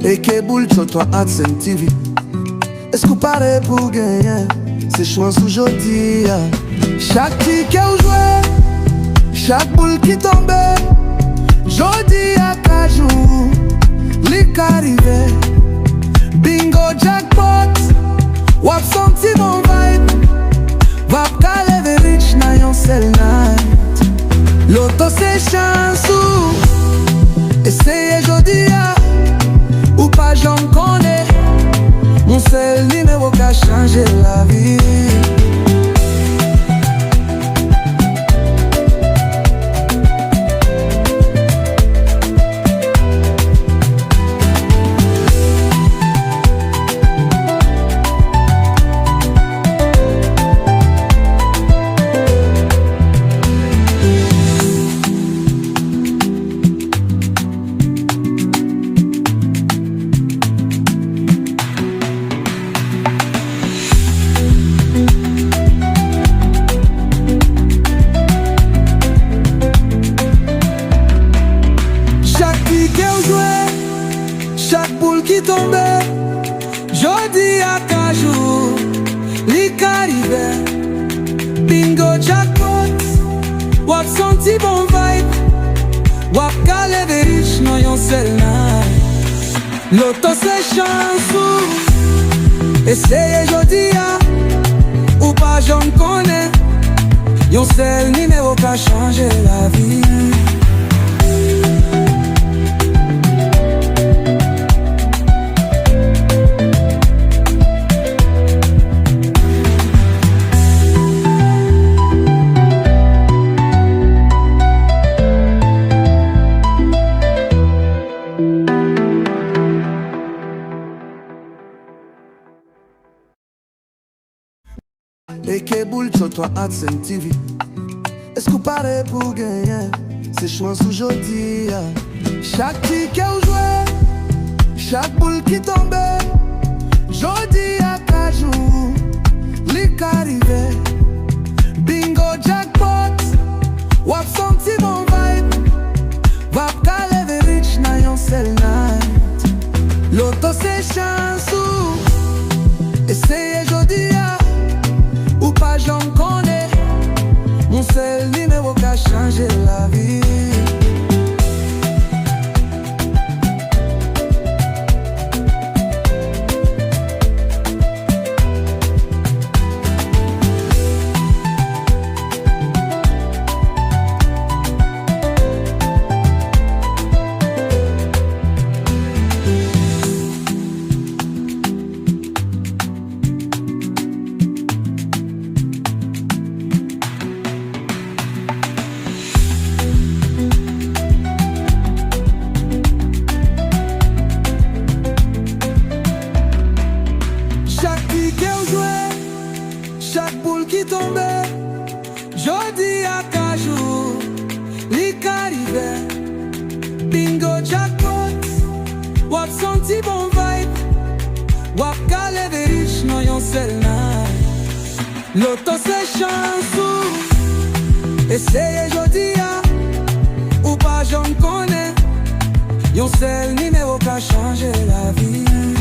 Et que boule toi AdSense TV. Est-ce qu'on paraît pour gagner? C'est chouin sous jodi. Chaque ticket ou joué, chaque boule qui tombait, jodi à cajou, lick arrivé. Bingo jackpot, wap senti mon vibe. Wap kale ve rich na yon sel night. Loto c'est chance ou essayez jodi à ou pas j'en connais. Mon seul numéro qui a changé la vie. Chaque boule qui tombait, jodi à cajou, lick arrivé. Bingo jackpot, wap senti bon vibe. Wap kale de rich non yon sel night. Loto c'est chance ou essayez jodi à ou pas j'en connais. Yon sel numéro qui a changé la vie. Et que boule toi AdSense TV. Est-ce qu'on paraît pour gagner? C'est chouin sous jodi. Chaque ticket ou joué, chaque boule qui tombait, jodi à cajou, lick arrivé. Bingo jackpot, wap senti mon vibe. Wap kale ve rich na yon sel night. Loto c'est chance ou essayez jodi à ou pas j'en connais. Mon seul numéro qui a changé la vie. Chaque boule qui tombait, jodi à cajou, lick arrivé. Bingo jackpot, wap senti bon vibe. Wap kale de rich non yon sel night. Loto c'est chance ou essayez jodi à ou pas j'en connais. Yon sel numéro qui a changé la vie.